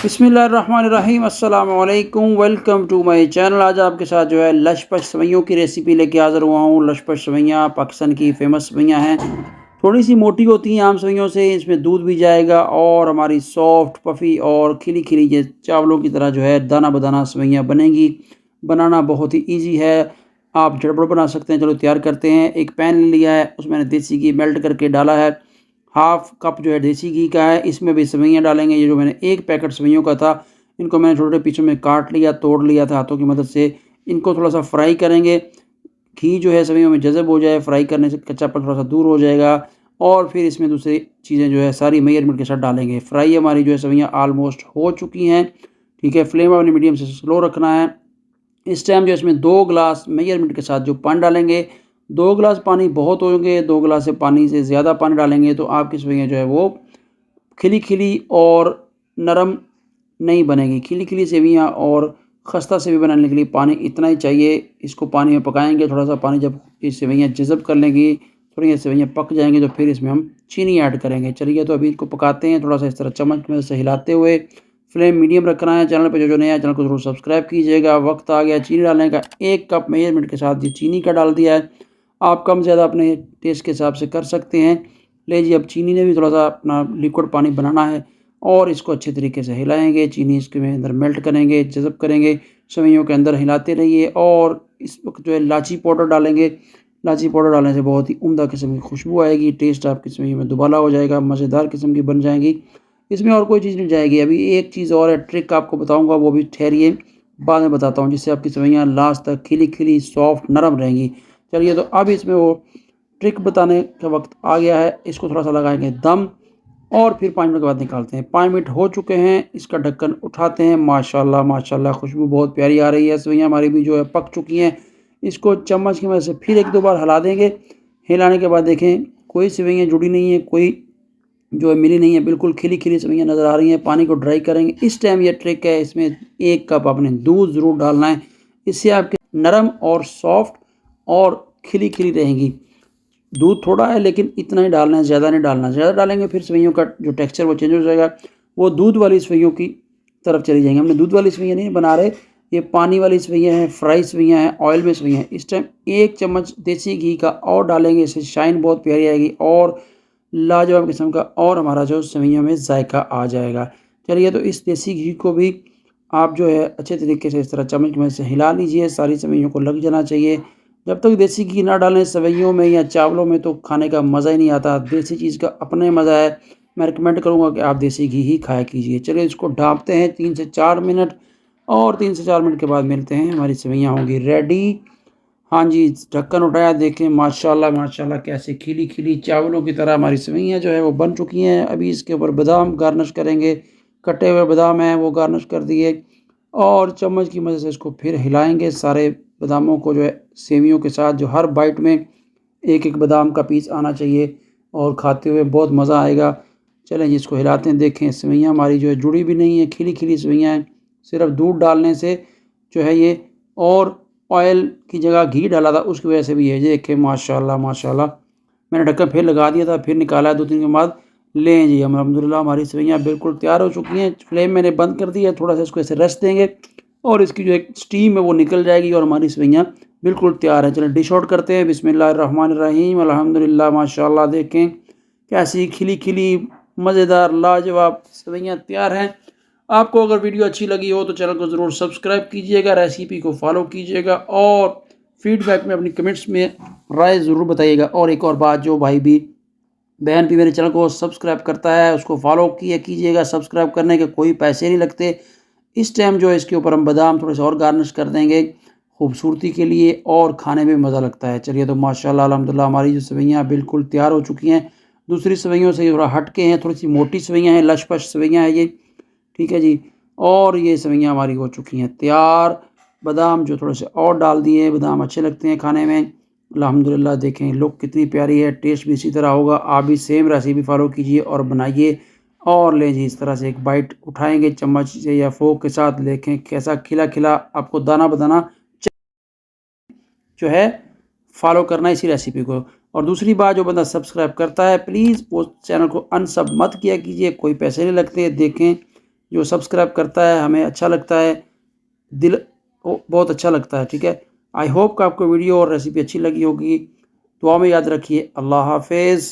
बिस्मिल्लाहिर्रहमानिर्रहीम अस्सलाम वालेकुम, वेलकम टू माय चैनल। आज आपके साथ जो है लशपश सेवइयों की रेसिपी लेके हाज़िर हुआ हूँ। लशपश सेवइयाँ पाकिस्तान की फ़ेमस सेवइयाँ हैं। थोड़ी सी मोटी होती हैं आम सेवइयों से, इसमें दूध भी जाएगा और हमारी सॉफ्ट पफ़ी और खिली खिली ये चावलों की तरह जो है दाना बदाना सेवइयाँ बनेंगी। बनाना बहुत ही ईजी है, आप झटपट बना सकते हैं। चलो तैयार करते हैं। एक पैन ले लिया है, उसमें मैंने देसी घी मेल्ट करके डाला है। हाफ़ कप जो है देसी घी का है, इसमें भी सेवइयाँ डालेंगे। ये जो मैंने एक पैकेट सेवइयों का था, इनको मैंने छोटे-छोटे पीसों में काट लिया, तोड़ लिया था हाथों की मदद से। इनको थोड़ा-सा फ्राई करेंगे। घी जो है सेवइयों में जज़ब हो जाए, फ्राई करने से कच्चापन थोड़ा-सा दूर हो जाएगा और फिर इसमें दूसरी चीज़ें जो है सारी मेजरमेंट के साथ डालेंगे। फ्राई हमारी जो है सेवइयाँ ऑलमोस्ट हो चुकी हैं। ठीक है, फ्लेम अपनी मीडियम से स्लो रखना है। इस टाइम जो इसमें 2 ग्लास मेजरमेंट के साथ जो पानी डालेंगे, 2 ग्लास पानी बहुत होंगे, 2 ग्लास से पानी से ज़्यादा पानी डालेंगे तो आपकी सेवइयाँ जो है वो खिली-खिली और नरम नहीं बनेगी। खिली-खिली सेवइयाँ और खस्ता सेवई बनाने के लिए पानी इतना ही चाहिए। इसको पानी में पकाएँगे, थोड़ा-सा पानी जब ये सेवइयाँ जज़ब कर लेंगी, थोड़ी ये सेवइयाँ पक जाएँगी तो फिर इसमें हम चीनी ऐड करेंगे। चलिए तो अभी इनको पकाते हैं, थोड़ा-सा इस तरह चम्मच की मदद से हिलाते हुए। फ्लेम मीडियम रखना है। चैनल पे जो नया है चैनल को ज़रूर सब्सक्राइब कीजिएगा। वक्त आ गया चीनी डालने का। 1 कप मेजरमेंट के साथ ये चीनी का डाल दिया है। आप कम ज़्यादा अपने टेस्ट के हिसाब से कर सकते हैं। लीजिए अब चीनी ने भी थोड़ा-सा अपना लिक्विड पानी बनाना है और इसको अच्छे तरीके से हिलाएँगे। चीनी इसके में अंदर मेल्ट करेंगे, जज़ब करेंगे। सेवइयों के अंदर हिलाते रहिए और इस वक़्त जो है इलायची पाउडर डालेंगे। इलायची पाउडर डालने से बहुत ही उम्दा किस्म की खुशबू आएगी। टेस्ट आपकी सेवइयों में दुबाला हो जाएगा, मज़ेदार किस्म की बन जाएँगी। इसमें और कोई चीज़ नहीं जाएगी। अभी एक चीज़ और है, ट्रिक आपको बताऊँगा, वो भी ठहरिए, बाद में बताता हूँ, जिससे आपकी सेवइयाँ लास्ट तक खिली-खिली, सॉफ्ट, नरम रहेंगी। चलिए तो अब इसमें वो ट्रिक बताने का वक़्त आ गया है। इसको थोड़ा-सा लगाएँगे दम और फिर 5 मिनट के बाद निकालते हैं। 5 मिनट हो चुके हैं, इसका ढक्कन उठाते हैं। माशाअल्लाह, माशाअल्लाह खुशबू बहुत प्यारी आ रही है। सेवइयाँ हमारी भी जो है पक चुकी हैं। इसको चम्मच की मदद से फिर 1-2 बार हिला देंगे। हिलाने के बाद देखें कोई सेवइयाँ जुड़ी नहीं है, कोई जो है मिली नहीं है, बिल्कुल खिली-खिली सेवइयाँ नज़र आ रही हैं। पानी को ड्राई करेंगे। इस टाइम ये ट्रिक है, इसमें 1 कप आपने दूध ज़रूर डालना है। इससे आपकी नरम और सॉफ्ट और खिली-खिली रहेंगी। दूध थोड़ा है लेकिन इतना ही डालना है, ज़्यादा नहीं डालना। ज़्यादा डालेंगे फिर सेवइयों का जो टेक्सचर वो चेंज हो जाएगा। वो दूध वाली सेवइयों की तरफ चली जाएँगी। हमने दूध वाली सेवइयाँ नहीं बना रहे, ये पानी वाली सेवइयाँ हैं, फ्राई सेवइयाँ हैं, ऑयल में सेवइयाँ हैं। इस टाइम 1 चम्मच देसी घी का और डालेंगे, इससे शाइन बहुत प्यारी आएगी और लाजवाब किस्म का और हमारा जो सेवइयों में जायका आ जाएगा। चलिए तो इस देसी घी को भी आप जो है अच्छे तरीके से इस तरह चम्मच की मदद से हिला लीजिए। सारी सेवइयों को लग जाना चाहिए। जब तक देसी घी ना डालें सेवइयों में या चावलों में तो खाने का मज़ा ही नहीं आता। देसी चीज़ का अपना ही मज़ा है। मैं रिकमेंड करूँगा कि आप देसी घी ही खाया कीजिए। चलिए इसको ढाँपते हैं 3 से 4 मिनट और 3 से 4 मिनट के बाद मिलते हैं। हमारी सेवइयाँ होंगी रेडी। हाँ जी, ढक्कन उठाया, देखें माशाल्लाह माशाल्लाह कैसे खिली-खिली चावलों की तरह हमारी सेवइयाँ जो है वो बन चुकी हैं। अभी इसके ऊपर बादाम गार्निश करेंगे। कटे हुए बादाम हैं वो गार्निश कर दिए और चम्मच की मदद से इसको फिर हिलाएँगे। सारे बादामों को जो है सेवइयों के साथ जो हर बाइट में एक-एक बादाम का पीस आना चाहिए और खाते हुए बहुत मज़ा आएगा। चलें जी इसको हिलाते हैं। देखें सेवइयाँ हमारी जो है जुड़ी भी नहीं है, खिली-खिली सेवइयाँ हैं। सिर्फ़ दूध डालने से जो है ये और ऑयल की जगह घी डाला था उसकी वजह से भी ये देखें माशाल्लाह माशाल्लाह। मैंने ढक्कन फिर लगा दिया था, फिर निकाला 2-3 दिन के बाद। लें जी हम अल्हम्दुलिल्लाह हमारी सेवइयाँ बिल्कुल तैयार हो चुकी हैं। फ्लेम मैंने बंद कर दी है, थोड़ा-सा इसको ऐसे रेस्ट देंगे और इसकी जो एक स्टीम है वो निकल जाएगी और हमारी सेवइयाँ बिल्कुल तैयार हैं। चलें डिश आउट करते हैं। बिस्मिल्लाहिर्रहमानिर्रहीम अल्हम्दुलिल्लाह माशाअल्लाह। देखें कैसी खिली-खिली मज़ेदार लाजवाब सेवइयाँ तैयार हैं। आपको अगर वीडियो अच्छी लगी हो तो चैनल को ज़रूर सब्सक्राइब कीजिएगा, रेसिपी को फॉलो कीजिएगा और फीडबैक में अपनी कमेंट्स में राय ज़रूर बताइएगा। और एक और बात, जो भाई भी बहन भी मेरे चैनल को सब्सक्राइब करता है उसको फॉलो किया कीजिएगा। सब्सक्राइब करने के कोई पैसे नहीं लगते। इस टाइम जो है इसके ऊपर हम बादाम थोड़े से और गार्निश कर देंगे खूबसूरती के लिए और खाने में मज़ा लगता है। चलिए तो माशाल्लाह अल्हम्दुलिल्लाह हमारी जो सेवइयाँ बिल्कुल तैयार हो चुकी हैं। दूसरी सेवइयों से ये थोड़ा हट के हैं, थोड़ी सी मोटी सेवइयाँ हैं, लशपश सेवइयाँ हैं ये। ठीक है जी। और ये सेवइयाँ हमारी हो चुकी हैं तैयार। बादाम जो थोड़े से और डाल दिए, बादाम अच्छे लगते हैं खाने में। अल्हम्दुलिल्लाह देखें लुक कितनी प्यारी है, टेस्ट भी इसी तरह होगा। आप भी सेम रेसिपी फॉलो कीजिए और बनाइए और लें जी इस तरह से एक बाइट उठाएँगे चम्मच से या फ़ोर्क के साथ, देखें कैसा खिला-खिला आपको दाना बदाना जो है फॉलो करना है इसी रेसिपी को। और दूसरी बात, जो बंदा सब्सक्राइब करता है प्लीज़ वो चैनल को अनसब मत किया कीजिए, कोई पैसे नहीं लगते। देखें जो सब्सक्राइब करता है हमें अच्छा लगता है, दिल बहुत अच्छा लगता है। ठीक है, आई होप कि आपको वीडियो और रेसिपी अच्छी लगी होगी। दुआ में याद रखिए। अल्लाह हाफिज़।